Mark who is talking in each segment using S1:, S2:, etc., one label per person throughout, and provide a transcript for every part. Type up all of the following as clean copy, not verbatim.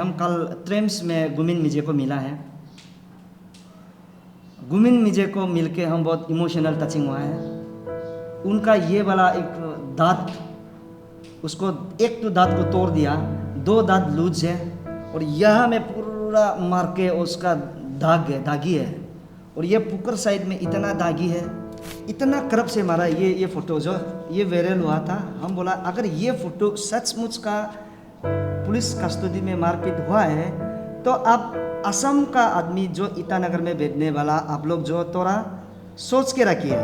S1: हम कल ट्रेम्स में गुमिन मिजे को मिला है। गुमिन मिजे को मिलके हम बहुत इमोशनल टचिंग हुआ है। उनका ये वाला एक दांत, उसको एक तो दांत को तोड़ दिया, 2 दांत लूज है और यहाँ में पूरा मार के उसका दागी है और ये पुकर साइड में इतना दागी है, इतना करप से मारा। ये फोटो जो ये वायरल हुआ था, हम बोला अगर ये फोटो सचमुच का पुलिस कस्टडी में मारपीट हुआ है तो आप असम का आदमी जो ईटानगर में बैठने वाला, आप लोग जो थोड़ा सोच के रखिए।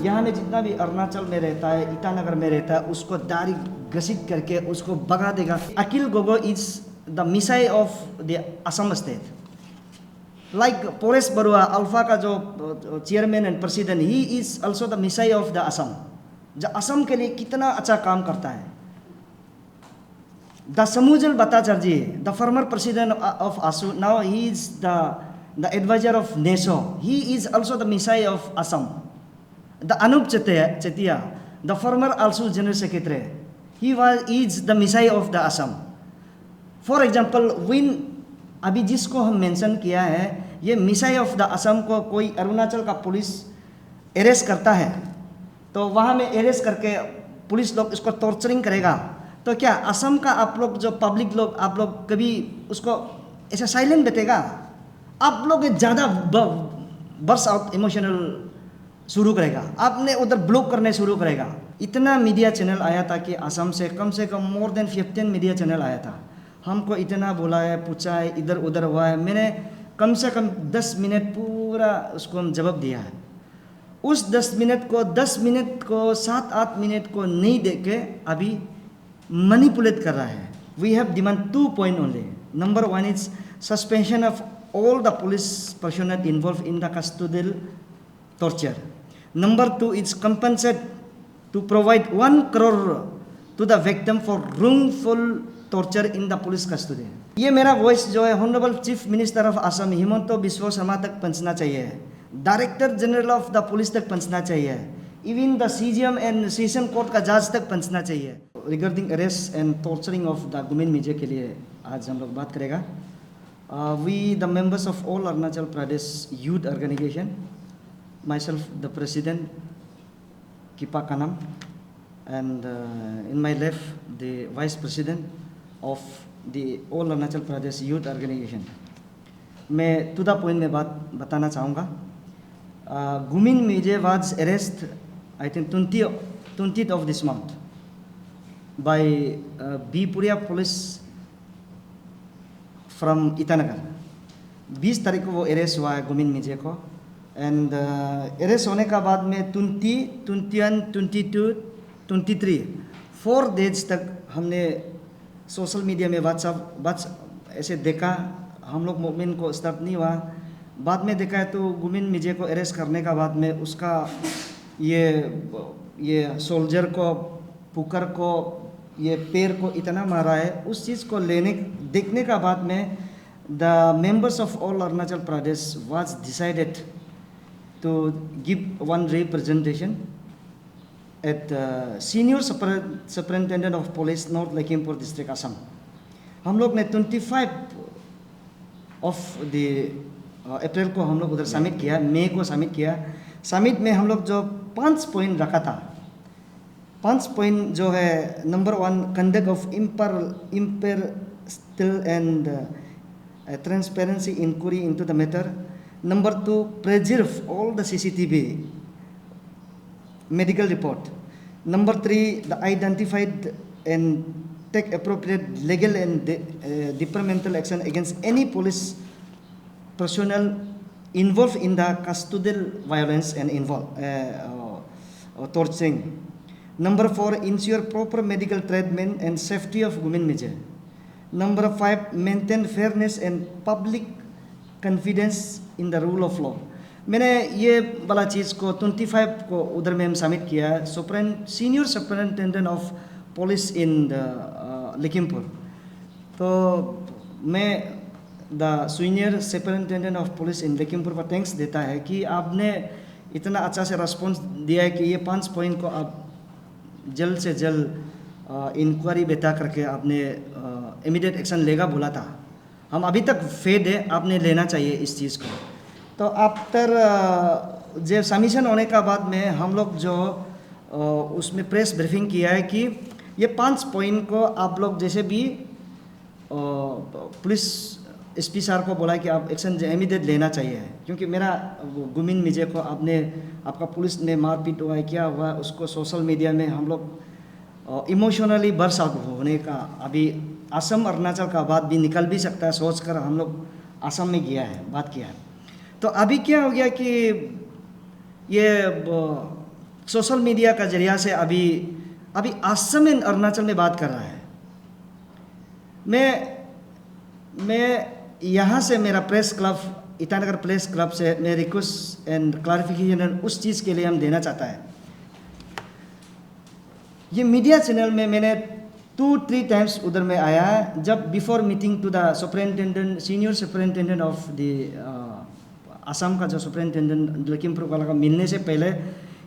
S1: यहाँ में जितना भी अरुणाचल में रहता है, ईटानगर में रहता है, उसको दाढ़ी घसीट करके उसको भगा देगा। Akhil Gogoi is the messiah of the Assam state. Like Paresh Baruah, ULFA का जो chairman and president, he is also the messiah of the Assam, जो असम के लिए कितना अच्छा काम करता है। The Samujjal Bhattacharya, the former president of ASU, now he is the advisor of NESO. He is also the Messiah of Assam. The Anup Chetia, the former ASU General Secretary, he is the Messiah of the Assam. For example, when अभी जिसको हम mention किया है, ये मिसाई of the Assam को कोई अरुणाचल का पुलिस अरेस्ट करता है तो वहाँ में अरेस्ट करके पुलिस लोग इसको टॉर्चरिंग करेगा, तो क्या असम का आप लोग जो पब्लिक लोग, आप लोग कभी उसको ऐसा साइलेंट बैठेगा? आप लोग ज़्यादा बर्स आउट इमोशनल शुरू करेगा, आपने उधर ब्लॉक करने शुरू करेगा। इतना मीडिया चैनल आया था कि असम से कम मोर देन 15 मीडिया चैनल आया था, हमको इतना बोला है, पूछा है, इधर उधर हुआ है। मैंने कम से कम 10 मिनट पूरा उसको हम जवाब दिया है। उस 10 मिनट को 7-8 मिनट को नहीं देख के अभी मैनिपुलेट कर रहा है। We have demand 2 point only. Number 1 is suspension of all the police personnel involved in the custodial torture. Number 2 is compensate to provide 1 crore to the victim for wrongful torture in the police custody. ये मेरा voice जो है Honorable Chief Minister of Assam Himanta Biswa Sarma तक पहुंचना चाहिए, director general of the police तक पहुंचना चाहिए, even the CGM and session court का जज तक पहुंचना चाहिए। Regarding arrest and torturing of the Gumin Mije के लिए आज हम लोग बात करेगा। We, the members of all Arunachal Pradesh Youth Organization, myself the President, Kipa Kanam, and in my left the Vice President of the all Arunachal Pradesh Youth Organization. मैं to the point में बात बताना चाहूँगा। गुमिन मिजे was arrested I think 20th of this month by Bipuria police from Itanagar. 20 तारीख को वो arrest हुआ है गुमिन मिजे को, एंड अरेस्ट होने का बाद में 20, 21, 22, 23 4 डेज तक हमने सोशल मीडिया में व्हाट्सअप ऐसे देखा। हम लोग मूवमेंट को स्टार्ट नहीं हुआ, बाद में देखा है तो गुमिन मिजे को अरेस्ट करने का बाद में उसका ये सोल्जर को, पुकर को, ये पैर को इतना मारा है। उस चीज़ को देखने का बाद में the members of all Arunachal Pradesh was decided to give 1 representation at senior superintendent of police north Lakhimpur district Assam. हम लोग ने 25 ऑफ द अप्रैल को हम लोग उधर सबमिट किया, मई को सबमिट किया। सबमिट में हम लोग जो 5 पॉइंट रखा था, 5 पॉइंट जो है, number 1 conduct of impartial and transparency inquiry into the matter. Number 2 preserve all the CCTV medical report. Number 3 the identified and take appropriate legal and departmental action against any police personnel involved in the custodial violence and torturing. Number 4 ensure proper medical treatment and safety of women मिजे। Number 5 maintain fairness and public confidence in the rule of law। मैंने ये वाला चीज़ को 25 को उधर में हम submit किया, senior superintendent of police in Lakhimpur. तो मैं the senior superintendent of police in Lakhimpur पर थैंक्स देता है कि आपने इतना अच्छा से रिस्पॉन्स दिया है कि ये 5 पॉइंट को आप जल्द से जल्द इंक्वायरी बैठा करके आपने इमीडिएट एक्शन लेगा बोला था। हम अभी तक फेड है, आपने लेना चाहिए इस चीज़ को। तो आफ्टर जब सबमिशन होने का बाद में हम लोग जो उसमें प्रेस ब्रीफिंग किया है कि ये 5 पॉइंट को आप लोग जैसे भी पुलिस एसपी सर को बोला कि आप एक्शन इमीडिएट लेना चाहिए, क्योंकि मेरा गुमिन मिजे को आपका पुलिस में मारपीट हुआ है, क्या हुआ, उसको सोशल मीडिया में हम लोग इमोशनली बर्स आउट होने का, अभी असम अरुणाचल का बात भी निकल भी सकता है सोच कर हम लोग असम में गया है, बात किया है। तो अभी क्या हो गया कि ये सोशल मीडिया का जरिया से अभी असम एंड अरुणाचल में बात कर रहा है। मैं यहाँ से मेरा press club, Itanagar press club से मैं रिक्वेस्ट एंड क्लैरिफिकेशन उस चीज़ के लिए हम देना चाहता है। ये मीडिया चैनल में मैंने 2-3 टाइम्स उधर में आया है, जब before meeting to the superintendent, senior superintendent of the Assam का जो सुपरिटेंडेंट लखीमपुर वाला का मिलने से पहले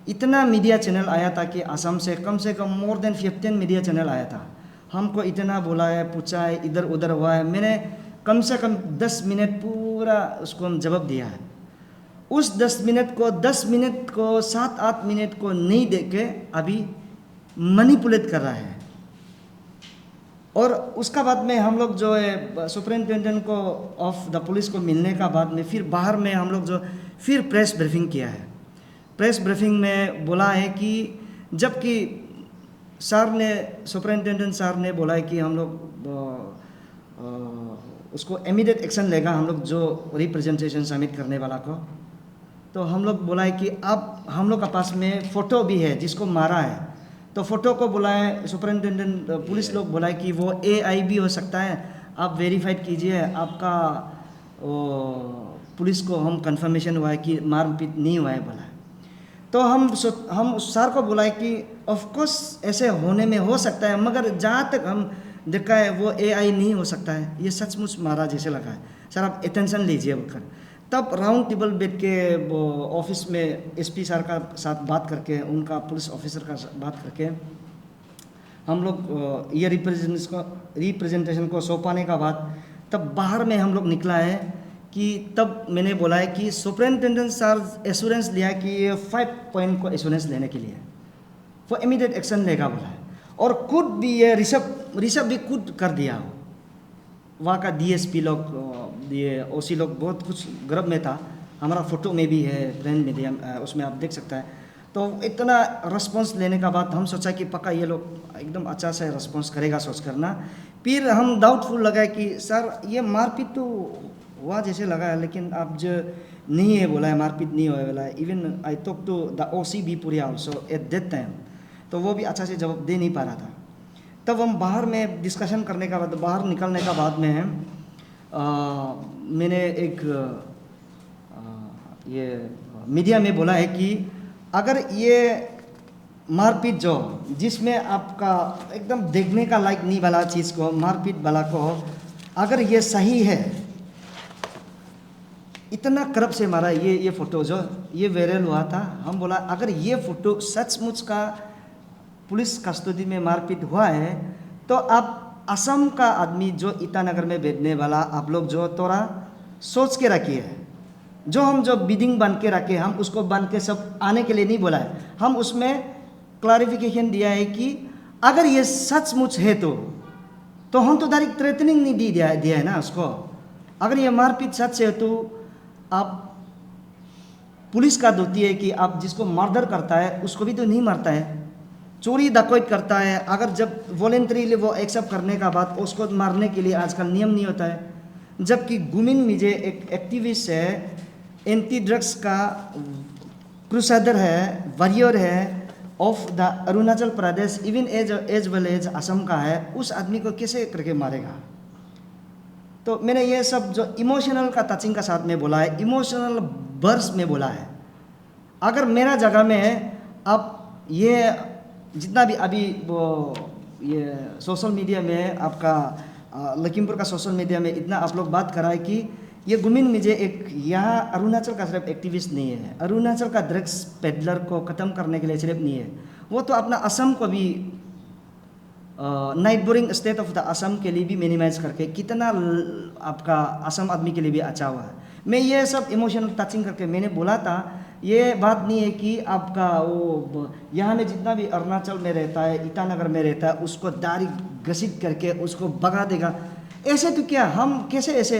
S1: इतना मीडिया चैनल आया था कि असम से कम मोर देन 15 मीडिया चैनल आया था। हमको इतना बोला है, पूछा है, इधर उधर हुआ है। मैंने कम से कम 10 मिनट पूरा उसको हम जवाब दिया है। उस 10 मिनट को 7-8 मिनट को नहीं देख के अभी मैनिपुलेट कर रहा है। और उसका बाद में हम लोग जो है सुपरिटेंडेंट को ऑफ द पुलिस को मिलने का बाद में फिर बाहर में हम लोग जो फिर प्रेस ब्रीफिंग किया है। प्रेस ब्रीफिंग में बोला है कि जबकि सुपरिटेंडेंट सर ने बोला है कि हम लोग उसको इमीडिएट एक्शन लेगा, हम लोग जो रिप्रेजेंटेशन सबमिट करने वाला को। तो हम लोग बोला है कि अब हम लोग के पास में फ़ोटो भी है जिसको मारा है, तो फ़ोटो को बुलाए सुपरिटेंडेंट पुलिस लोग बुलाए कि वो AI भी हो सकता है, आप वेरीफाइड कीजिए, आपका पुलिस को हम कंफर्मेशन हुआ है कि मारपीट नहीं हुआ है बोला है। तो हम उस सर को बुलाए कि ऑफ कोर्स ऐसे होने में हो सकता है, मगर जहाँ तक हम देखा है वो AI नहीं हो सकता है, ये सचमुच मारा जैसे लगा है, सर आप अटेंशन लीजिए बोलकर। तब राउंड टेबल बैठ के वो ऑफिस में SP सर का साथ बात करके, उनका पुलिस ऑफिसर का बात करके हम लोग ये रिप्रेजेंटेशन को सौंपाने का बाद तब बाहर में हम लोग निकला है कि तब मैंने बोला है कि सुपरिटेंडेंट सर एश्योरेंस लिया कि ये 5 पॉइंट को एश्योरेंस लेने के लिए वो इमीडिएट एक्शन लेगा बोला है। और खुद भी ये ऋषभ भी खुद कर दिया। वहाँ का DSP लोग, ये OC लोग बहुत कुछ गर्व में था, हमारा फ़ोटो में भी है, प्रिंट मीडिया उसमें आप देख सकता है। तो इतना रिस्पॉन्स लेने का बाद हम सोचा कि पक्का ये लोग एकदम अच्छा से रिस्पॉन्स करेगा सोच करना। फिर हम डाउटफुल लगा कि सर ये मारपीट तो हुआ जैसे लगा है, लेकिन आप जो नहीं है बोला है, मारपीट नहीं हुआ बोला है। Even I talk to the OC Bipuria also at that time, तो वो भी अच्छा से जवाब दे नहीं पा रहा था। तब हम बाहर में डिस्कशन करने का बाद, बाहर निकलने का बाद में मैंने एक ये मीडिया में बोला है कि अगर ये मारपीट जो जिसमें आपका एकदम देखने का लायक नहीं वाला चीज़ को, मारपीट वाला को, अगर ये सही है, इतना करप से मारा ये फ़ोटो जो ये वायरल हुआ था, हम बोला अगर ये फ़ोटो सचमुच का पुलिस कस्टडी में मारपीट हुआ है तो आप असम का आदमी जो ईटानगर में बैठने वाला आप लोग जो थोड़ा सोच के रखिए। जो हम जो बिडिंग बन के रखे, हम उसको बन के सब आने के लिए नहीं बोला है, हम उसमें क्लैरिफिकेशन दिया है कि अगर ये सचमुच है तो हम तो डायरेक्ट थ्रेटनिंग नहीं दिया है ना उसको। अगर ये मारपीट सच है तो आप पुलिस का ड्यूटी है कि आप जिसको मर्डर करता है उसको भी तो नहीं मारता है, चोरी डकैत करता है, अगर जब वॉलेंटरीली वो एक्सेप्ट करने का बाद उसको मारने के लिए आजकल नियम नहीं होता है। जबकि गुमिन मिजे एक एक्टिविस्ट है, एंटी ड्रग्स का क्रूसेडर है, वॉरियर है of the Arunachal Pradesh, even as well as Assam का है, उस आदमी को कैसे करके मारेगा। तो मैंने ये सब जो इमोशनल का टचिंग का साथ में बोला है, इमोशनल बर्स में बोला है। अगर मेरा जगह में आप ये जितना भी अभी वो ये सोशल मीडिया में आपका लखीमपुर का सोशल मीडिया में इतना आप लोग बात करा है कि ये गुमिन मिजे एक यहाँ अरुणाचल का सिर्फ एक्टिविस्ट नहीं है, अरुणाचल का ड्रग्स पेडलर को ख़त्म करने के लिए सिर्फ नहीं है, वो तो अपना असम को भी night boring state of the Assam के लिए भी मिनिमाइज करके कितना आपका असम आदमी के लिए भी अच्छा हुआ है। मैं ये सब इमोशनल टचिंग करके मैंने बोला था, ये बात नहीं है कि आपका वो यहाँ में जितना भी अरुणाचल में रहता है, ईटानगर में रहता है, उसको दाढ़ी घसीट करके उसको भगा देगा। ऐसे तो क्या, हम कैसे ऐसे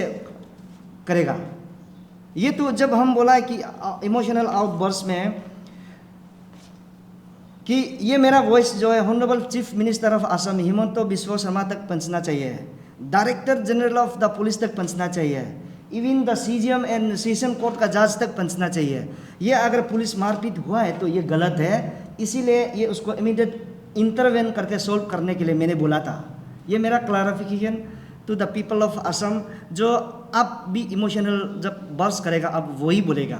S1: करेगा? ये तो जब हम बोला है कि इमोशनल आउटबर्स्ट में कि ये मेरा वॉइस जो है honourable chief minister of Assam Himanta Biswa Sarma तक पहुंचना चाहिए, director general of the police तक पहुंचना चाहिए, even the CGM and session court का जज तक पहुंचना चाहिए। ये अगर पुलिस मारपीट हुआ है तो ये गलत है, इसीलिए ये उसको इमीडिएट इंटरवेन करके सोल्व करने के लिए मैंने बोला था। ये मेरा clarification to the people of Assam. जो आप भी इमोशनल जब बर्स्ट करेगा अब वही बोलेगा,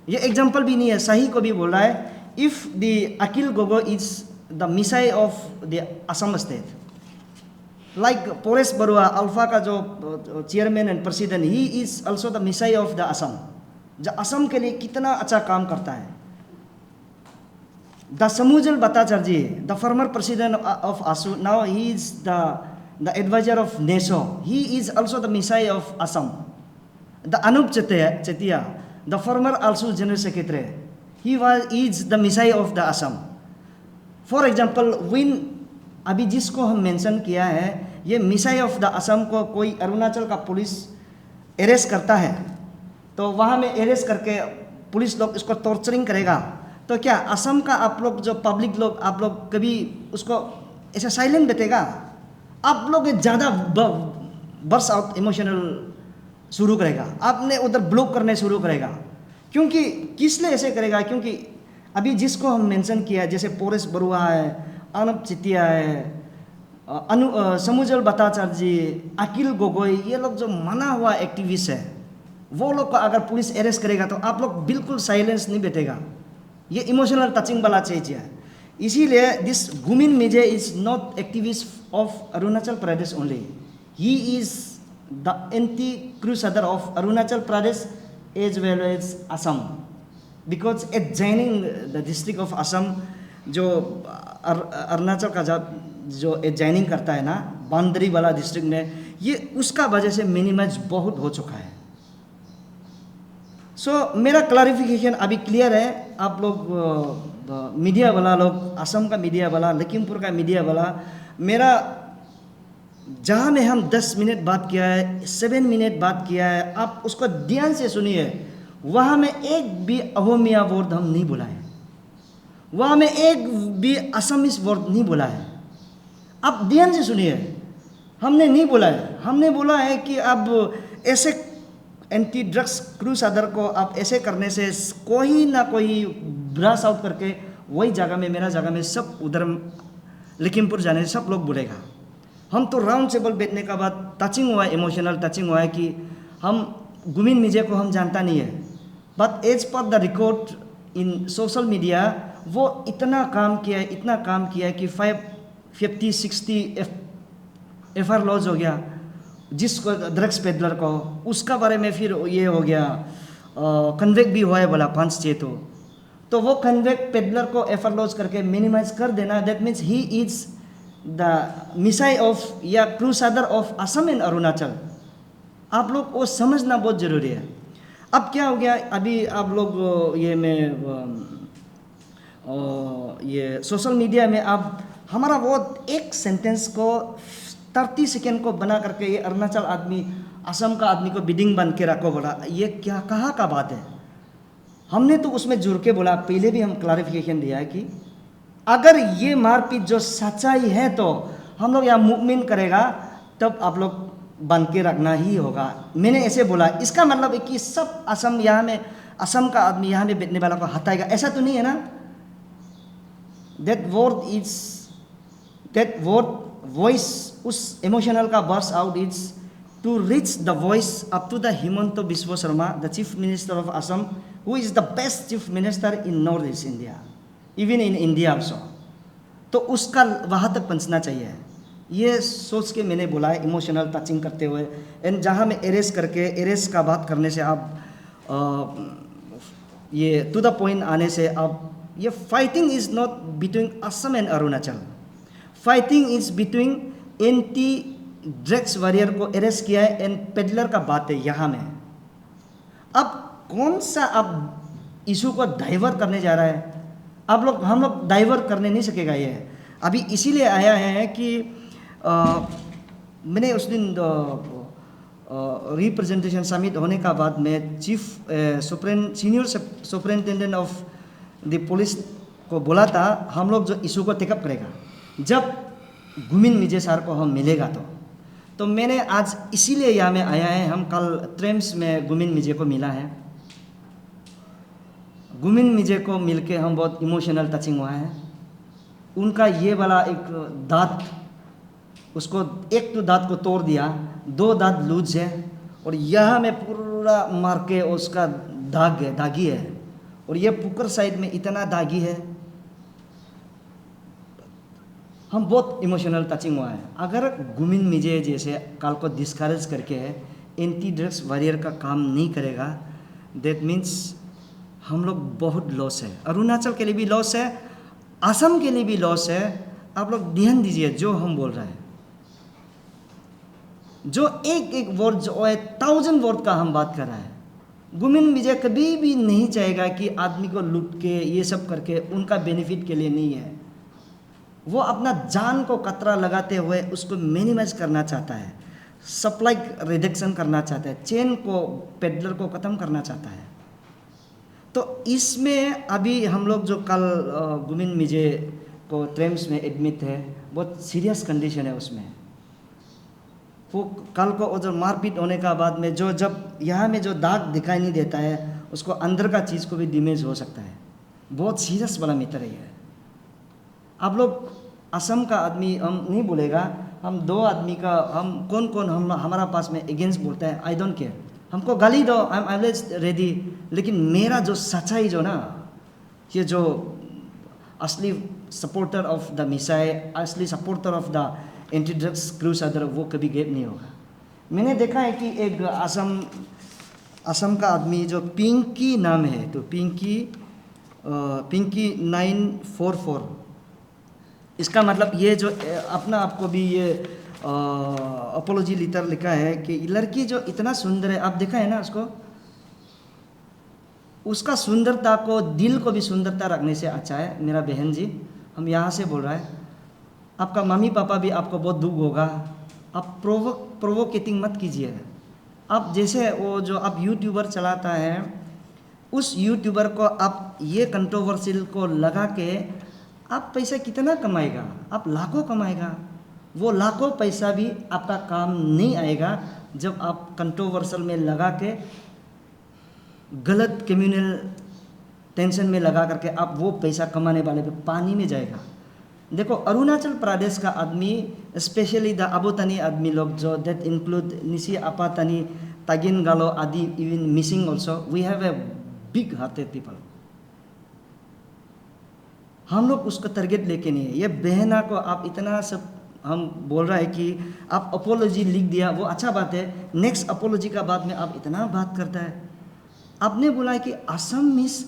S1: ये एग्जाम्पल भी नहीं है, सही को भी बोल रहा है। If the Akil Gogoi is the Messiah of the Assam state, like Pores Barua, Alpha का जो chairman and president, he is also the Messiah of the Assam, जो असम के लिए कितना अच्छा काम करता है। The Samujjal Bhattacharya, the former president of ASU, now he is the advisor of NESO, he is also the Messiah of Assam. The Anup Chetia, the former ASU general secretary, he is the Messiah of the Assam. For example, when अभी जिसको हम mention किया है, ये Messiah of the Assam को कोई अरुणाचल का police arrest करता है तो वहाँ में अरेस्ट करके पुलिस लोग इसको टॉर्चरिंग करेगा, तो क्या असम का आप लोग जो पब्लिक लोग, आप लोग कभी उसको ऐसा साइलेंट बैठेगा? आप लोग ज़्यादा बर्स्ट आउट इमोशनल शुरू करेगा, आपने उधर ब्लॉक करने शुरू करेगा। क्योंकि किस लिए ऐसे करेगा? क्योंकि अभी जिसको हम मेंशन किया, जैसे पोरेश बरुआ है, अनुप चितिया है, समूजल भट्टाचार्य, अकिल गोगोई, ये लोग जो मना हुआ एक्टिविस्ट है, वो लोग को अगर पुलिस अरेस्ट करेगा तो आप लोग बिल्कुल साइलेंस नहीं बैठेगा। ये इमोशनल टचिंग वाला चीज़ है। इसीलिए दिस गुमिन मिजे is not activist of Arunachal Pradesh only, he is the anti crusader of Arunachal Pradesh as well as Assam, because at joining the district of Assam, जो अरुणाचल का जो ज्वाइनिंग करता है ना बाउंड्री वाला डिस्ट्रिक्ट में, ये उसका वजह से मिनिमाइज बहुत हो चुका है। सो मेरा क्लैरिफिकेशन अभी क्लियर है। आप लोग मीडिया वाला लोग, असम का मीडिया वाला, लखीमपुर का मीडिया वाला, मेरा जहाँ में हम 10 मिनट बात किया है, 7 मिनट बात किया है, आप उसको ध्यान से सुनिए। वहाँ में एक भी अहोमिया वर्ड हम नहीं बोला है, वहाँ में एक भी असमीज वर्ड नहीं बोला है। आप ध्यान से सुनिए, हमने नहीं बोला है। हमने बोला है कि अब ऐसे एंटी ड्रग्स क्रूसेडर को आप ऐसे करने से कोई ना कोई ब्रास आउट करके वही जगह में, मेरा जगह में, सब उधर लखीमपुर जाने से सब लोग बोलेगा। हम तो राउंड टेबल बैठने का बाद टचिंग हुआ है, इमोशनल टचिंग हुआ है कि हम गुमिन मिजे को हम जानता नहीं है, but as per the record in social media वो इतना काम किया है, इतना काम किया है कि 50-60 FR लॉज हो गया। जिसको ड्रग्स पेडलर को, उसका बारे में फिर ये हो गया, कन्वेक्ट भी हुआ है बोला 5-6। तो वो कन्वेक्ट पेडलर को FR लॉज करके मिनिमाइज कर देना, that means he is the messiah of या crusader of Assam and Arunachal. आप लोग वो समझना बहुत ज़रूरी है। अब क्या हो गया, अभी आप लोग ये सोशल मीडिया में आप हमारा वो एक सेंटेंस को 30 सेकेंड को बना करके ये अरुणाचल आदमी, असम का आदमी को बिडिंग बन के रखो बोला, ये क्या कहाँ का बात है? हमने तो उसमें जुड़ के बोला, पहले भी हम क्लैरिफिकेशन दिया है कि अगर ये मारपीट जो सच्चाई है तो हम लोग यहाँ मूवमेंट करेगा, तब आप लोग बन के रखना ही होगा। मैंने ऐसे बोला, इसका मतलब है कि सब असम यहाँ में, असम का आदमी यहाँ में बैठने वाला को हटाएगा, ऐसा तो नहीं है ना। दैट वर्ड वॉइस, उस इमोशनल का burst out is to reach the voice up to the Himanta Biswa Sarma, the chief minister of Assam, who is the best chief minister in north east India, even in India also. तो उसका वहाँ तक पहुँचना चाहिए, ये सोच के मैंने बोला है इमोशनल टचिंग करते हुए। एंड जहाँ में एरेस्ट का बात करने से आप ये टू द पॉइंट आने से, अब ये fighting is not between Assam and Arunachal, fighting is between anti drugs warrior को अरेस्ट किया है एंड पेडलर का बात है यहाँ में। अब कौन सा अब इशू को डाइवर्ट करने जा रहा है? हम लोग डाइवर्ट करने नहीं सकेगा ये। अभी इसीलिए आया है कि मैंने उस दिन रिप्रेजेंटेशन समिट होने का बाद में senior superintendent of the police को बोला था हम लोग जो इशू को टेकअप करेगा जब गुमिन मिजे सर को हम मिलेगा तो मैंने आज इसीलिए यहाँ में आया है। हम कल ट्रेम्स में गुमिन मिजे को मिला है। गुमिन मिजे को मिलके हम बहुत इमोशनल टचिंग हुआ है। उनका ये वाला एक दांत, उसको एक तो दांत को तोड़ दिया, 2 दांत लूज है और यहाँ में पूरा मार के उसका दागी है और ये पुकर साइड में इतना दागी है। हम बहुत इमोशनल टचिंग हुआ है। अगर गुमिन मिजे जैसे कल को डिस्करेज करके एंटी ड्रग्स वॉरियर का काम नहीं करेगा, दैट मीन्स हम लोग बहुत लॉस है। अरुणाचल के लिए भी लॉस है, असम के लिए भी लॉस है। आप लोग ध्यान दीजिए जो हम बोल रहे हैं, जो एक वर्ड जो है 1000 वर्ड का हम बात कर रहे हैं। गुमिन मिजे कभी भी नहीं चाहेगा कि आदमी को लूट के ये सब करके उनका बेनिफिट के लिए नहीं है। वो अपना जान को खतरा लगाते हुए उसको मिनिमाइज करना चाहता है, सप्लाई रिडक्शन करना चाहता है, चेन को, पेडलर को ख़त्म करना चाहता है। तो इसमें अभी हम लोग जो कल गुमिन मिजे को ट्रेम्स में एडमिट है, बहुत सीरियस कंडीशन है उसमें। वो कल को जो मारपीट होने का बाद में जो जब यहाँ में जो दाग दिखाई नहीं देता है, उसको अंदर का चीज़ को भी डैमेज हो सकता है। बहुत सीरियस वाला मैटर है ये। आप लोग असम का आदमी हम नहीं बोलेगा, हम 2 आदमी का हम कौन हमारा पास में अगेंस्ट बोलता है, आई डोंट केयर, हमको गाली दो, आई एम ऑलवेज रेडी। लेकिन मेरा जो सच्चाई जो ना, ये जो असली सपोर्टर ऑफ द मिसाई, असली supporter of the anti drugs crusader, वो कभी गैप नहीं होगा। मैंने देखा है कि एक असम का आदमी जो पिंकी नाम है, तो पिंकी 944, इसका मतलब ये जो अपना आपको भी ये अपोलॉजी लेटर लिखा है कि लड़की जो इतना सुंदर है, आप देखा है ना उसको, उसका सुंदरता को, दिल को भी सुंदरता रखने से अच्छा है। मेरा बहन जी, हम यहाँ से बोल रहा है, आपका मम्मी पापा भी आपको बहुत दुख होगा। आप प्रोवोकेटिंग मत कीजिए। आप जैसे वो जो आप यूट्यूबर चलाता है, उस यूट्यूबर को आप ये कंट्रोवर्शियल को लगा के आप पैसा कितना कमाएगा? आप लाखों कमाएगा। वो लाखों पैसा भी आपका काम नहीं आएगा जब आप कंट्रोवर्शियल में लगा के, गलत कम्युनल टेंशन में लगा करके आप वो पैसा कमाने वाले पे पानी में जाएगा। देखो अरुणाचल प्रदेश का आदमी, स्पेशली द अबोतनी आदमी लोग, जो दैट इंक्लूड निसी अपातनी, तागिन गालो आदि, even Mising also, we have a big hearted people. हम लोग उसको टारगेट लेके नहीं है। ये बहना को आप इतना सब हम बोल रहा है कि आप अपोलॉजी लिख दिया, वो अच्छा बात है। नेक्स्ट अपोलॉजी का बाद में आप इतना बात करता है। आपने बोला है कि असम मिस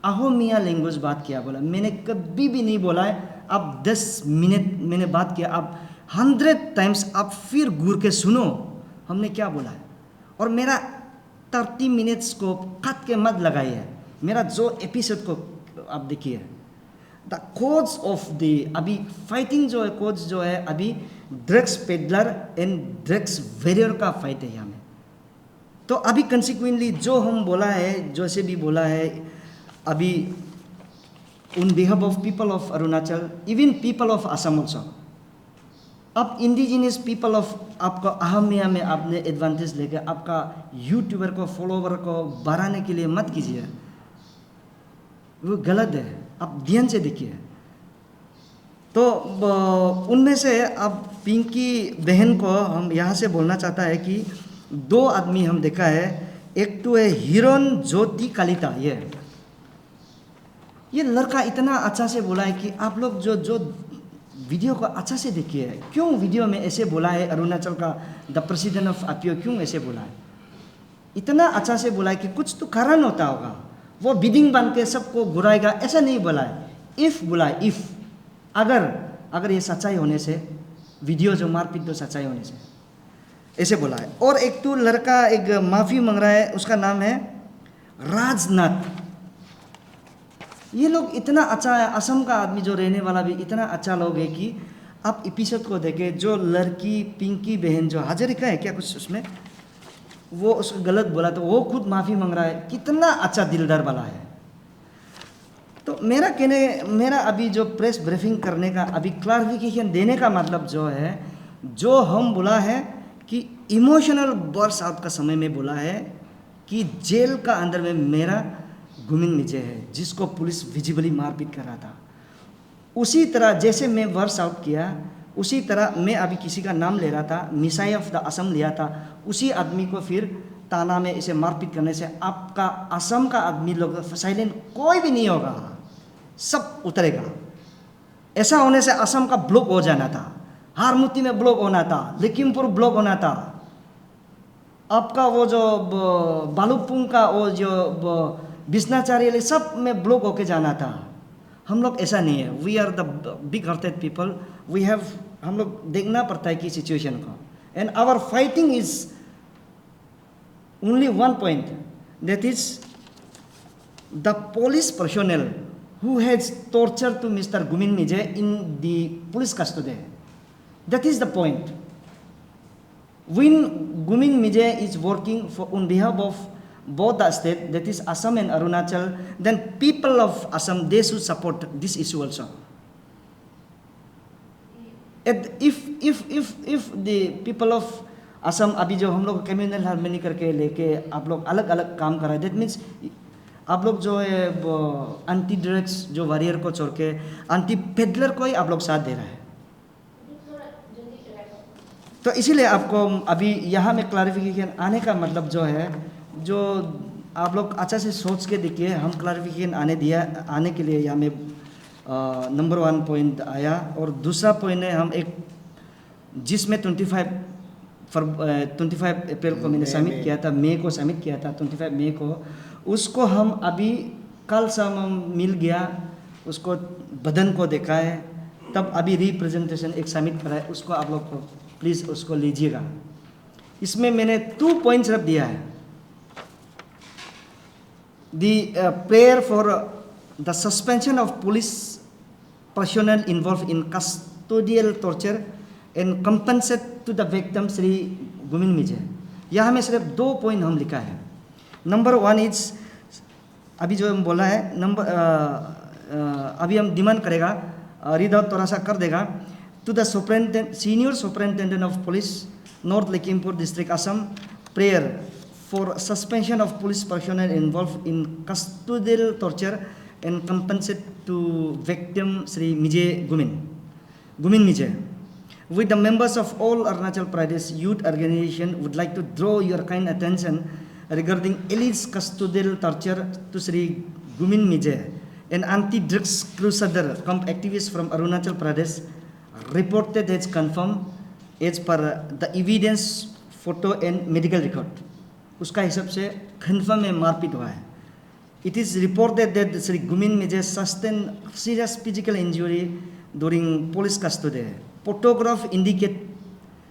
S1: अहोमिया लैंग्वेज बात किया, बोला मैंने कभी भी नहीं बोला है। आप 10 मिनट मैंने बात किया, आप 100 टाइम्स आप फिर घूर के सुनो हमने क्या बोला है। और मेरा 30 मिनट्स को काट के मत लगाइए। मेरा जो एपिसोड को आप देखिए, द कोज ऑफ द अभी फाइटिंग जो है, कोज जो है अभी drugs peddler and drugs warrior का फाइट है यहाँ में। तो अभी कंसिक्वेंटली जो हम बोला है, जैसे भी बोला है अभी, on behalf of people of Arunachal, even people of Assam also, अब इंडिजिनियस पीपल ऑफ आपको अहमिया में आपने एडवांटेज लेके आपका यूट्यूबर को, फॉलोवर को बढ़ाने के लिए मत कीजिए, वो गलत है। आप ध्यान से देखिए। तो उनमें से अब पिंकी बहन को हम यहाँ से बोलना चाहता है कि 2 आदमी हम देखा है। एक तो है हिरोन ज्योति कलिता। ये लड़का इतना अच्छा से बोला है कि आप लोग जो वीडियो को अच्छा से देखिए। क्यों वीडियो में ऐसे बोला है, अरुणाचल का द प्रेसिडेंट ऑफ आपियो क्यों ऐसे बोला है? इतना अच्छा से बोला है कि कुछ तो कारण होता होगा। वो बिडिंग बन के सबको घुराएगा ऐसा नहीं बोला है। इफ़ बोला है, इफ़ अगर अगर ये सच्चाई होने से, वीडियो जो मारपीट तो सच्चाई होने से, ऐसे बोला है। और एक तो लड़का एक माफ़ी मांग रहा है, उसका नाम है राजनाथ। ये लोग इतना अच्छा है, असम का आदमी जो रहने वाला भी इतना अच्छा लोग है कि आप एपिसोड को देखे, जो लड़की पिंकी बहन जो हाजरिका है क्या कुछ उसमें, वो उसको गलत बोला तो वो खुद माफ़ी मांग रहा है, कितना अच्छा दिलदार वाला है। तो मेरा अभी जो प्रेस ब्रीफिंग करने का, अभी क्लैरिफिकेशन देने का मतलब जो है, जो हम बोला है कि इमोशनल बर्स्ट आउट का समय में बोला है कि जेल का अंदर में मेरा गुमिन मिजे है, जिसको पुलिस विजिबली मारपीट कर रहा था। उसी तरह जैसे मैं वर्स आउट किया, उसी तरह मैं अभी किसी का नाम ले रहा था, मिसाई ऑफ द असम लिया था, उसी आदमी को फिर ताना में इसे मारपीट करने से आपका असम का आदमी लोग साइलेंट कोई भी नहीं होगा, सब उतरेगा। ऐसा होने से असम का ब्लॉक हो जाना था, हारमुती में ब्लॉक होना था, लखीमपुर ब्लॉक होना था, आपका वो जो बालूपुंग का वो जो बिस्नाचार्य सब में ब्लॉक होके जाना था। हम लोग ऐसा नहीं है, we are the big hearted people, we have, हम लोग देखना पड़ता है कि सिचुएशन को, and our fighting is only one point, that is the police personnel who has tortured to Mr. Gumin Mijay in the police custody. That is the point. When Gumin Mijay is working on behalf of both the state, that is Assam and Arunachal, then people of Assam, they should support this issue also. And if the people of Assam अभी जो हम लोग communal harmony करके लेके आप लोग अलग अलग काम कर रहे हैं, that means आप लोग जो है एंटी ड्रग्स जो वॉरियर को छोड़ के एंटी पेडलर को ही आप लोग साथ दे रहा है। तो इसीलिए आपको अभी यहाँ में क्लैरिफिकेशन आने का मतलब जो है, जो आप लोग अच्छा से सोच के देखिए, हम क्लैरिफिकेशन आने के लिए यहाँ में नंबर 1 पॉइंट आया। और दूसरा पॉइंट है, हम एक जिसमें 25 अप्रैल को मैंने सबमिट किया था, मई को सबमिट किया था, 25 मई को, उसको हम अभी कल शाम मिल गया, उसको बदन को देखा है, तब अभी रिप्रेजेंटेशन एक सबमिट करा है, उसको आप लोग को प्लीज़ उसको लीजिएगा। इसमें मैंने 2 पॉइंट्स रख दिया है। The prayer for the suspension of police personnel involve in custodial torture and compensate to the victim Shri Gumin Mije. यहाँ में सिर्फ 2 पॉइंट हम लिखा है। नंबर 1 इज, अभी जो हम बोला है, अभी हम डिमांड करेगा, रीड आउट थोड़ा सा कर देगा, to the senior superintendent of police north Lakhimpur district Assam, prayer for suspension of police personnel involve in custodial torture and compensate to victim Shri Mije Gumin मिजे। With the members of all Arunachal Pradesh youth organization would like to draw your kind attention regarding alleged custodial torture to Sri Gumin Mijay, an anti-drugs crusader camp activist from Arunachal Pradesh, reported as confirmed as per the evidence, photo and medical record. उसका हिसाब से confirm में मारपीट हुआ है। It is reported that Sri Gumin Mijay sustained serious physical injury during police custody. Photograph indicate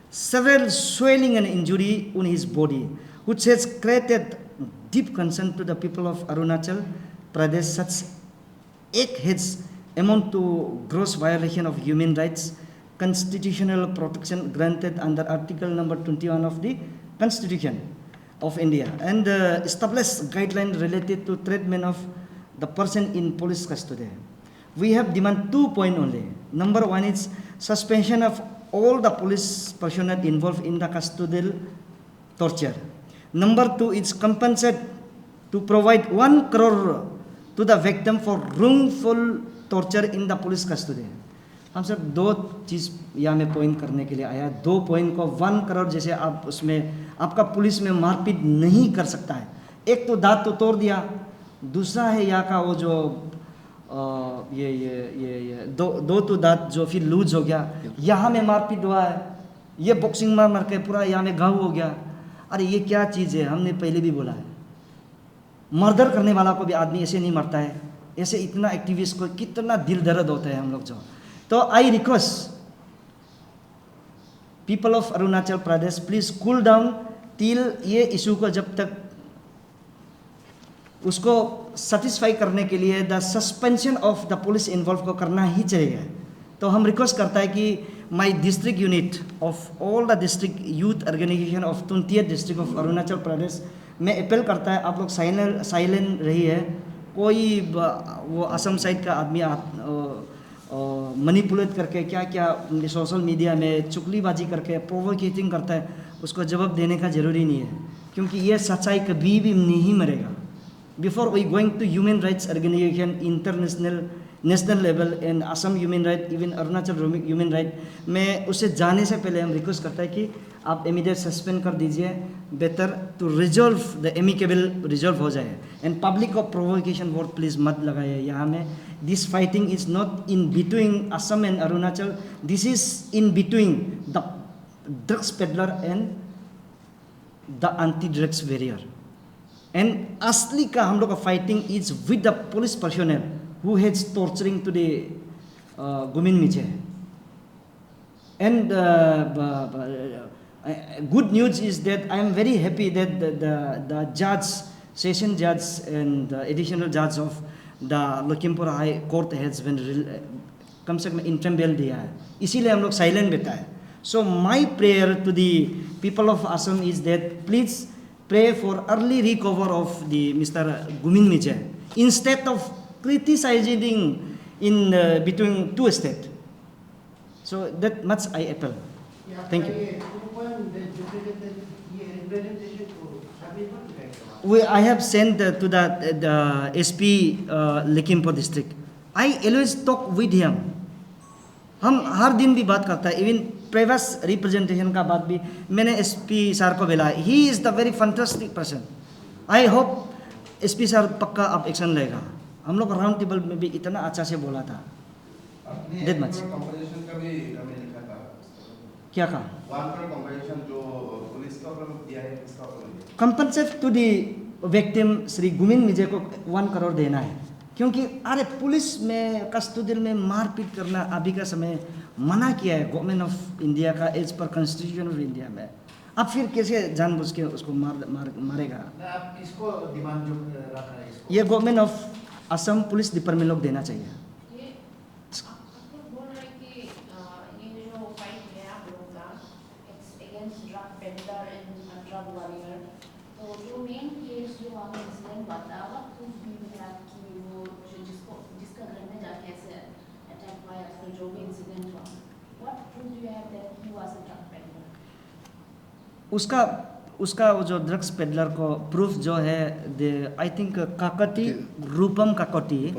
S1: several swelling and injury on his body, which has created deep concern to the people of Arunachal Pradesh. Such act has amount to gross violation of human rights, constitutional protection granted under Article number 21 of the Constitution of India, and establish guidelines related to treatment of the person in police custody. We have demand 2 points only. Number 1 is suspension of all the police personnel involved in the custodial torture. Number 2 is compensate to provide 1 crore to the victim for wrongful torture in the police custody. हम सब 2 चीज़ यहाँ में point करने के लिए आया। 2 point को 1 करोड़ जैसे आप उसमें आपका पुलिस में मारपीट नहीं कर सकता है। एक तो दांत तो तोड़ दिया, दूसरा है यहाँ का वो जो ये दो तो दांत जो फिर लूज हो गया, यहाँ में मारपीट हुआ है, ये बॉक्सिंग मार के पूरा यहाँ में घाव हो गया। अरे ये क्या चीज़ है, हमने पहले भी बोला है, मर्डर करने वाला को भी आदमी ऐसे नहीं मरता है। ऐसे इतना एक्टिविस्ट को कितना दिल दर्द होता है हम लोग जो, तो I request people of Arunachal Pradesh, please cool down till ये इशू को जब तक उसको सेटिस्फाई करने के लिए the suspension of the police involve को करना ही चाहिए। तो हम रिक्वेस्ट करता है कि my district unit of all the district youth organisation of 20th district of Arunachal Pradesh में अपील करता है, आप लोग साइलेंट रहिए। कोई वो असम साइड का आदमी मैनिपुलेट करके क्या क्या सोशल मीडिया में चुगलीबाजी करके प्रोवोकेटिंग करता है, उसको जवाब देने का ज़रूरी नहीं है, क्योंकि ये सच्चाई कभी भी नहीं मरेगा। Before we going to human rights organization, international, national level and Assam human right, even Arunachal human right, में उसे जाने से पहले हम रिक्वेस्ट करता है कि आप इमीडिएट सस्पेंड कर दीजिए, better to resolve the amicable resolve हो जाए। एंड पब्लिक को प्रोवोकेशन वर्ड प्लीज मत लगाइए यहाँ में। This fighting is not in between Assam and Arunachal, this is in between the drugs peddler and the anti drugs warrior. And असली का हम लोग का fighting is with the police personnel who has torturing to the Gumin Mije. And good news is that I am very happy that the judge, session judge and the additional judge of the Lakhimpur High Court has been कम से कम interim bail दिया है, इसीलिए हम लोग silent बैठा है। So my prayer to the people of Assam is that please pray for early recover of the Mr. Gumin Miche instead of criticizing in between two states. So that much I appeal. Thank you. I have sent to the SP Lakhimpur district. I always talk with him. हम हर दिन भी बात करता है, even previous representation का बात भी मैंने SP सर को बोला। He is the very fantastic person. I hope SP sir पक्का आप एक्शन लेगा। हम लोग राउंड टेबल में भी इतना अच्छा से बोला था। That much. क्या कहा? Compensate to the victim Shri Gumin Mije को 1 करोड़ देना है, क्योंकि अरे पुलिस में कस्टडी में मारपीट करना अभी का समय मना किया है गवर्नमेंट ऑफ इंडिया का as per constitution of India में। अब फिर कैसे जानबूझ के उसको मारेगा?
S2: आप इसको डिमांड जो रखा है इसको
S1: ये government of Assam police department लोग देना चाहिए। उसका वो जो ड्रग्स पेडलर को प्रूफ जो है, I think Kakati Rupam Kakati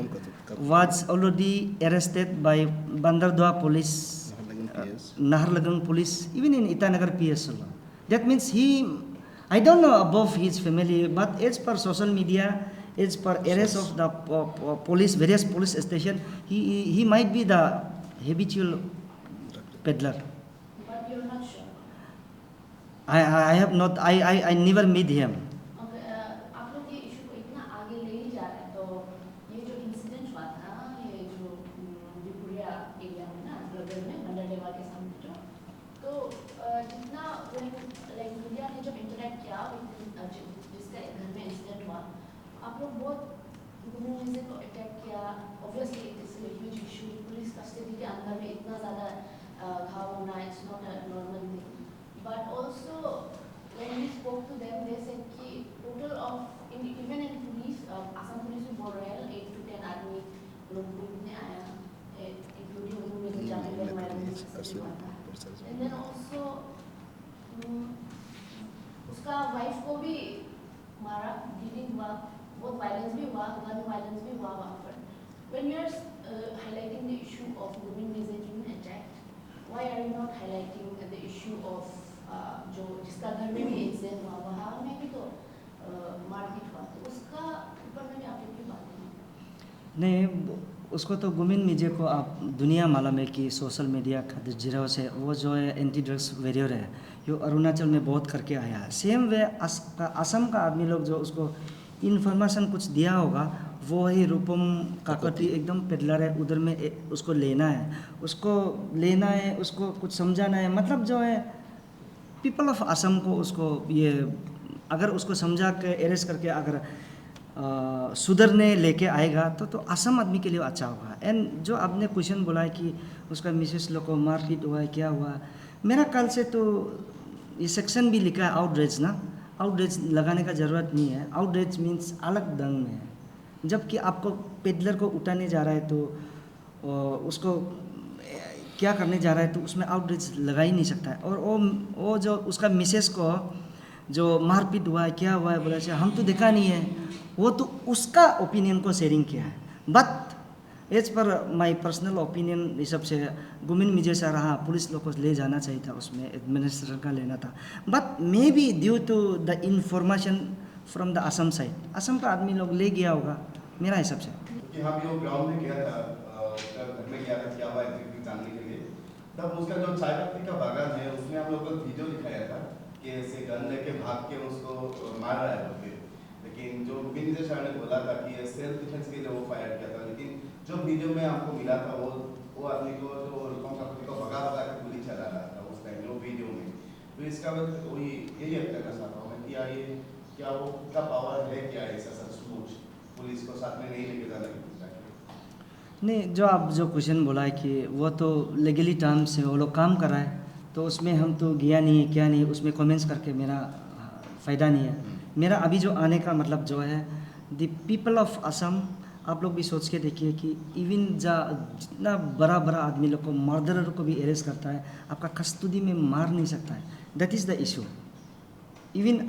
S1: was already arrested by Banderdewa police, Naharlagun police, even in Itanagar PS। That means he, I don't know about his family, but as per social media, as per arrest of the police, various police station, he might be the habitual peddler. I have not, I never meet him.
S3: आप लोग ये issue को इतना आगे ले ही जा रहे हैं, तो ये जो इंसिडेंट हुआ था, ये जो विपुरिया एरिया में ना, ब्लगर में मंडलेवा के सामने जो, तो जितना लाइक मीडिया ने जब इंटरेक्ट किया जिसका घर में इंसिडेंट हुआ, आप लोग बहुत गुमिन मिजे को अटैक किया। Obviously it's a huge issue, police custody के अंदर में इतना ज़्यादा घाव होना it's not a normal thing. But also, when we spoke to them, they said कि total of even in police, Assam police भी बोल रहे हैं 8 to 10 आदमी लोग घूमने आया, including उन्होंने जो जाने वाले वायलेंस से हुआ था। And then also उसका वाइफ को भी मारा, beating हुआ, बहुत वायलेंस भी हुआ, gun वायलेंस भी हुआ वहाँ पर। When we are highlighting the issue of Gumin Mize being attacked, why are you not highlighting the issue of जो जिसका घर में भी इंसिडेंट हुआ, वहाँ में भी तो मारपीट हुआ, तो उसका ऊपर में भी आप लोग की बात
S1: नहीं, उसको तो गुमिन मिजे को आप दुनिया मालूम है कि सोशल मीडिया का जीरो से वो जो है एंटी ड्रग्स वेरियर है, जो अरुणाचल में बहुत करके आया है। सेम वे असम का आदमी लोग जो उसको इन्फॉर्मेशन कुछ दिया होगा, वो ही रूपम काकती एकदम पेडलर है, उधर में उसको लेना है, उसको कुछ समझाना है, मतलब जो है पीपल ऑफ असम को उसको ये अगर उसको समझा के अरेस्ट करके अगर सुधरने लेके आएगा तो असम आदमी के लिए अच्छा होगा। एंड जो आपने क्वेश्चन बोला है कि उसका मिसेस लोग को मारपीट हुआ है, क्या हुआ, मेरा ख्याल से तो ये सेक्शन भी लिखा है आउटरेज ना, आउटरेज लगाने का ज़रूरत नहीं है। आउटरेज मीन्स अलग ढंग में है, जबकि आपको पेडलर को उठाने जा रहा है तो उसको क्या करने जा रहा है तो उसमें आउटरीच लगा ही नहीं सकता है। और वो जो उसका मिसेस को जो मारपीट हुआ है, क्या हुआ है बोला से हम तो देखा नहीं है, वो तो उसका ओपिनियन को शेयरिंग किया है। But as per my personal opinion हिसाब से गुमिन मिजे से रहा पुलिस लोग को ले जाना चाहिए था, उसमें एडमिनिस्ट्रेटर का लेना था। But may be due to the information from the Assam side, Assam का आदमी लोग ले गया होगा मेरा हिसाब से।
S4: क्योंकि हम जो ग्राउंड में गया था, उसका घर में गया था, क्या हुआ एग्जैक्टली जानने के लिए, तब उसका जो चाय पत्ती का बागान है उसमें हम लोग को वीडियो दिखाया था कि ऐसे गन लेके भाग के उसको मार रहा है करके। लेकिन जो विनीत सर ने बोला था कि सेल्फ डिफेंस के लिए वो फायर किया था, लेकिन जो वीडियो में आपको मिला था वो आदमी को जो रूपम काकती को भगा भगा के गोली चला रहा था उस टाइम जो वीडियो में। तो इसका वही यही कहना चाहता हूँ मैं कि क्या वो क्या पावर है, क्या ऐसा सचमुच पुलिस को साथ में नहीं लेके जाना चाहिए?
S1: नहीं, जो आप जो क्वेश्चन बोला है कि वो तो लीगली टर्म से वो लोग काम कर रहा है, तो उसमें हम तो गया नहीं है क्या नहीं, उसमें कमेंट्स करके मेरा फ़ायदा नहीं है। मेरा अभी जो आने का मतलब जो है द पीपल ऑफ असम, आप लोग भी सोच के देखिए कि इवन जितना बड़ा बड़ा आदमी लोग को मर्डरर को भी अरेस्ट करता है, आपका कस्टडी में मार नहीं सकता है। That is the issue. Even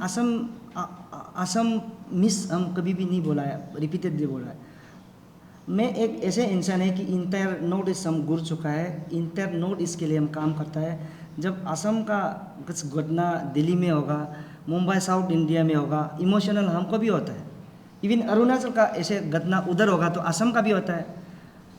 S1: Assam miss हम कभी भी नहीं बोला है, रिपीटेडली बोला है। मैं एक ऐसे इंसान है कि इंटायर नॉर्थ ईस्ट हम घूर चुका है, इंटायर नॉर्थ ईस्ट के लिए हम काम करता है। जब असम का कुछ घटना दिल्ली में होगा, मुंबई साउथ इंडिया में होगा, इमोशनल हमको भी होता है। इवन अरुणाचल का ऐसे घटना उधर होगा तो असम का भी होता है।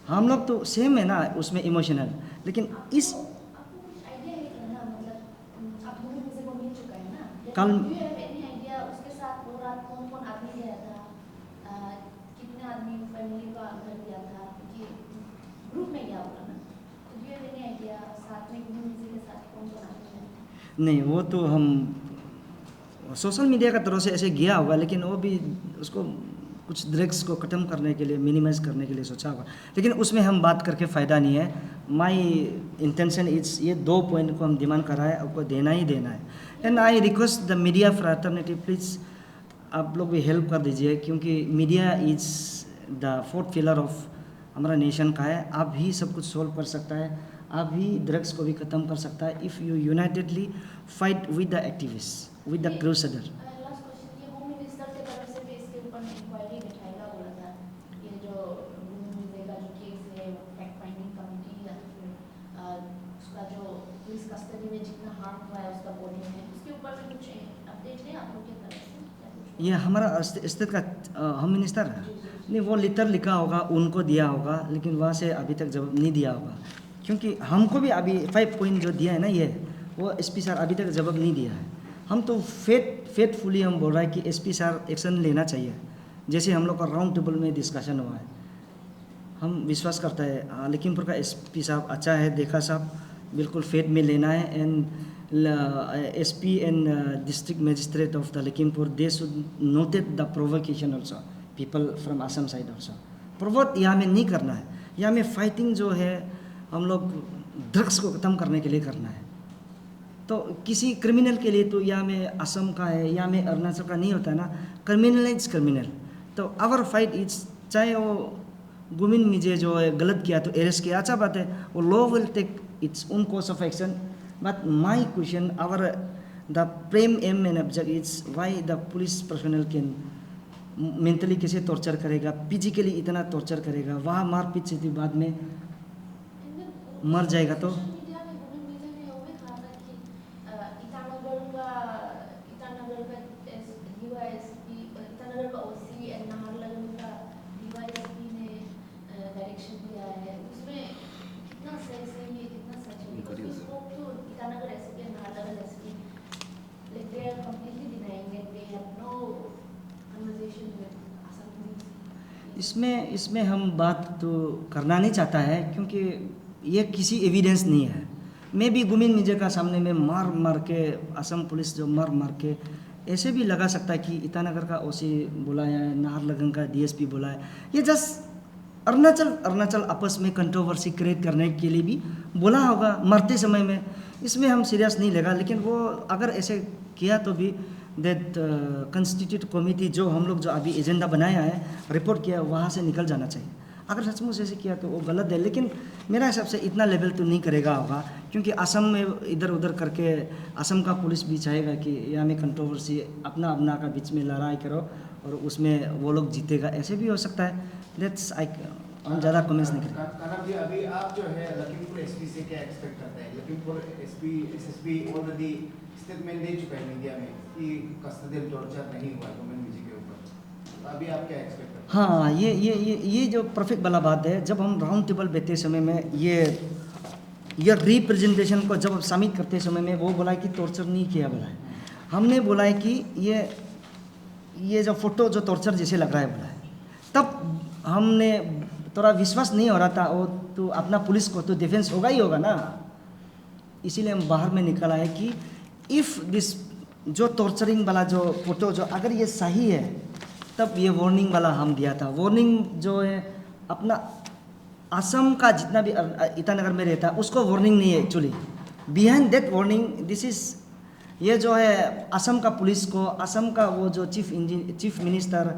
S1: हम लोग तो सेम है ना उसमें इमोशनल। लेकिन इस
S3: आपको कुछ आइडिया है ना, मतलब आप दोनों में से वो मिल चुका है ना,
S1: कल
S3: do you have any idea उसके साथ वो रात कौन कौन आदमी गया था, कितने आदमी फैमिली का घर गया था, कि ग्रुप में गया होगा ना, तो do you have any idea साथ में दोनों में से के साथ कौन कौन आदमी गया था?
S1: नहीं, वो तो हम सोशल मीडिया का तरफ से ऐसे गया होगा, लेकिन वो भी उसको कुछ ड्रग्स को ख़त्म करने के लिए, मिनिमाइज करने के लिए सोचा होगा, लेकिन उसमें हम बात करके फ़ायदा नहीं है। माय इंटेंशन इज ये 2 पॉइंट को हम डिमांड कर रहा है, आपको देना ही देना है। And I request the media fraternity, please आप लोग भी हेल्प कर दीजिए, क्योंकि media is the 4th pillar of हमारा नेशन का है। आप ही सब कुछ सोल्व कर सकता है, आप ही ड्रग्स को भी ख़त्म कर सकता है, if you unitedly fight with the activist, with the crusader.
S3: Last question, ये होम मिनिस्टर की तरफ से भी इसके ऊपर इंक्वायरी बैठाएगा बोला था, ये जो गुमिन का जो केस है, फैक्ट फाइंडिंग कमेटी या फिर उसका जो पुलिस कस्टडी में जितना हार्म हुआ है उसका बॉडी में, उसके ऊपर भी कुछ अपडेट है आप लोग की तरफ से या कुछ?
S1: ये हमारा स्टेट का होम मिनिस्टर है, नहीं वो लेटर लिखा होगा, उनको दिया होगा, लेकिन वहाँ से अभी तक जवाब नहीं दिया होगा, क्योंकि हमको भी अभी 5 पॉइंट जो दिया है ना, ये वो एसपी सर अभी तक जवाब नहीं दिया है। हम तो फेथफुली हम बोल रहे हैं कि एसपी सर एक्शन लेना चाहिए, जैसे हम लोग का राउंड टेबल में डिस्कशन हुआ है। हम विश्वास करते हैं लखीमपुर का एसपी साहब अच्छा है, देखा साहब बिल्कुल फेथ में लेना है। And SP and district magistrate of the Lakhimpur, they should noted the provocation also, people from Assam side also. Provoke यहाँ में नहीं करना है, यहाँ में फाइटिंग जो है हम लोग ड्रग्स को ख़त्म करने के लिए करना है। तो किसी क्रिमिनल के लिए तो या में असम का है या में अरुणाचल का नहीं होता है ना, क्रिमिनल इज क्रिमिनल। तो आवर फाइट इज, चाहे वो गुमिन मिजे जो है गलत किया तो अरेस्ट किया, अच्छा बात है, वो law will take its own course of action. But my question, our the prime aim and object is why the police personnel can mentally कैसे टॉर्चर करेगा, फिजिकली इतना टॉर्चर करेगा, वहाँ मारपीट से बाद में मर जाएगा तो इसमें इसमें हम बात तो करना नहीं चाहता है, क्योंकि ये किसी एविडेंस नहीं है। मैं भी गुमिन मिजे का सामने में मार मार के, असम पुलिस जो मार मार के ऐसे भी लगा सकता है कि ईटानगर का ओसी बुलाया है, नाहरलगुन का डीएसपी बुलाया है। ये जस्ट अरुणाचल आपस में कंट्रोवर्सी क्रिएट करने के लिए भी बोला होगा मरते समय में। इसमें हम सीरियस नहीं लेगा, लेकिन वो अगर ऐसे किया तो भी दैट कंस्टिट्यूट कमेटी जो हम लोग जो अभी एजेंडा बनाया है, रिपोर्ट किया, वहाँ से निकल जाना चाहिए। अगर सचमुच ऐसे किया तो वो गलत है, लेकिन मेरा हिसाब से इतना लेवल तो नहीं करेगा होगा, क्योंकि असम में इधर उधर करके असम का पुलिस भी चाहेगा कि यहाँ में कंट्रोवर्सी अपना अपना का बीच में लड़ाई करो और उसमें वो लोग जीतेगा, ऐसे भी हो सकता है। लेट्स हम ज़्यादा कमेंट्स नहीं करेंगे।
S2: कानम जी, अभी आप जो है लखीमपुर एसपी से क्या एक्सपेक्ट करते हैं? लखीमपुर एसएसपी ऑलरेडी स्टेटमेंट दे चुका है मीडिया में कि कस्टोडियल टॉर्चर नहीं हुआ गुमिन मिजे के ऊपर, तो अभी आप क्या एक्सपेक्ट करते हैं?
S1: हाँ, ये जो परफेक्ट वाला बात है। जब हम राउंड टेबल बैठते समय में ये रिप्रेजेंटेशन को जब सबमिट करते समय में वो बोला है कि टॉर्चर नहीं किया बोला है। हमने बोला है कि ये जो फोटो जो टॉर्चर जैसे लग रहा है बोला है, तब हमने थोड़ा विश्वास नहीं हो रहा था। वो तो अपना पुलिस को तो डिफेंस होगा ही होगा ना, इसीलिए हम बाहर में निकला है कि इफ़ दिस जो टॉर्चरिंग वाला जो फोटो जो अगर ये सही है, तब ये वार्निंग वाला हम दिया था। वार्निंग जो है अपना असम का जितना भी ईटानगर में रहता है उसको वार्निंग नहीं है actually. Behind that warning this is ये जो है असम का पुलिस को, असम का वो जो चीफ मिनिस्टर,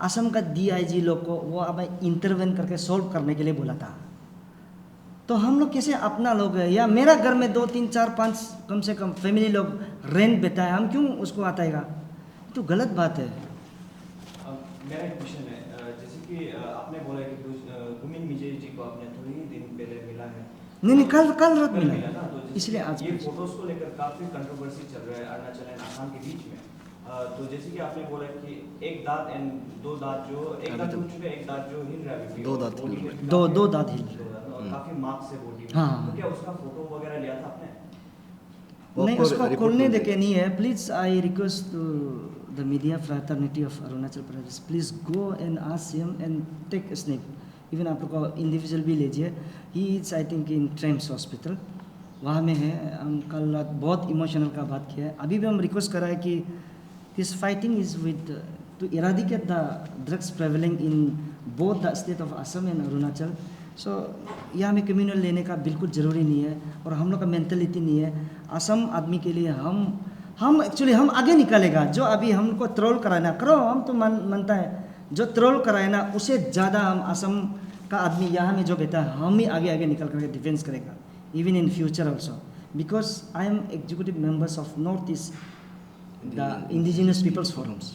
S1: असम का डीआईजी लोग को वो अब इंटरवेन करके सॉल्व करने के लिए बोला था। तो हम लोग कैसे अपना लोग है, या मेरा घर में 2 3 4 5 कम से कम फैमिली लोग रेंट बैठा है, हम क्यों उसको आताएगा? तो गलत बात है।
S5: मेरा एक क्वेश्चन है, जैसे कि आपने बोला कि गुमिन मिजे जी को आपने थोड़ी ही दिन पहले मिला है।
S1: नहीं, कल रात मिला
S5: ना, तो
S1: इसलिए आज
S5: ये फोटोज को लेकर काफी कंट्रोवर्सी चल रहा है अरुणाचल एंड असम के बीच में। तो जैसे कि आपने बोला कि एक दांत एंड दो दांत जो एक दांत टूट चुका है, एक दांत जो हिल रहा है,
S1: दो दांत
S5: body
S1: हिल
S5: में
S1: दो
S5: काफी-
S1: दांत हिल रहे हैं।
S5: और काफी मार्क्स है बॉडी में।
S1: हाँ।
S5: तो क्या उसका फोटो वगैरह लिया था आपने?
S1: नहीं, उसको खोलने देके नहीं है। Please I request to the media fraternity of Arunachal Pradesh, please go and ask him and take a snap. Even आप लोग को इंडिविजुअल भी लीजिए। He is I think in TRIHMS hospital, वहाँ में है। हम कल रात बहुत इमोशनल का बात किया है। अभी भी हम रिक्वेस्ट कर रहे हैं कि this fighting is with to eradicate the drugs prevailing in both the state of Assam and Arunachal. So यहाँ में कम्युनल लेने का बिल्कुल ज़रूरी नहीं है, और हम लोग का मेंटलिटी नहीं है। असम आदमी के लिए हम एक्चुअली हम आगे निकालेगा। जो अभी हमको ट्रोल कराना करो, हम तो मानता है जो ट्रोल कराए ना उससे ज़्यादा हम असम का आदमी यहाँ में जो बैठा है हम ही आगे निकल करके डिफेंस करेगा, even in future also, because I am executive members of north east the indigenous peoples forums.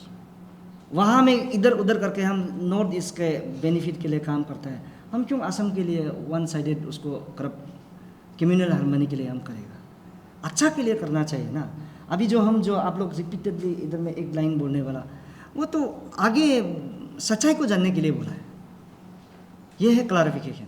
S1: वहाँ में इधर उधर करके हम नॉर्थ ईस्ट के बेनिफिट के लिए काम करते हैं। हम क्यों असम के लिए वन साइडेड उसको करप्ट कम्युनल हार्मनी के लिए हम करेगा? अच्छा के लिए करना चाहिए ना। अभी जो आप लोग रिपीटेडली इधर में एक लाइन बोलने वाला, वो तो आगे सच्चाई को जानने के लिए बोला है। ये है क्लैरिफिकेशन।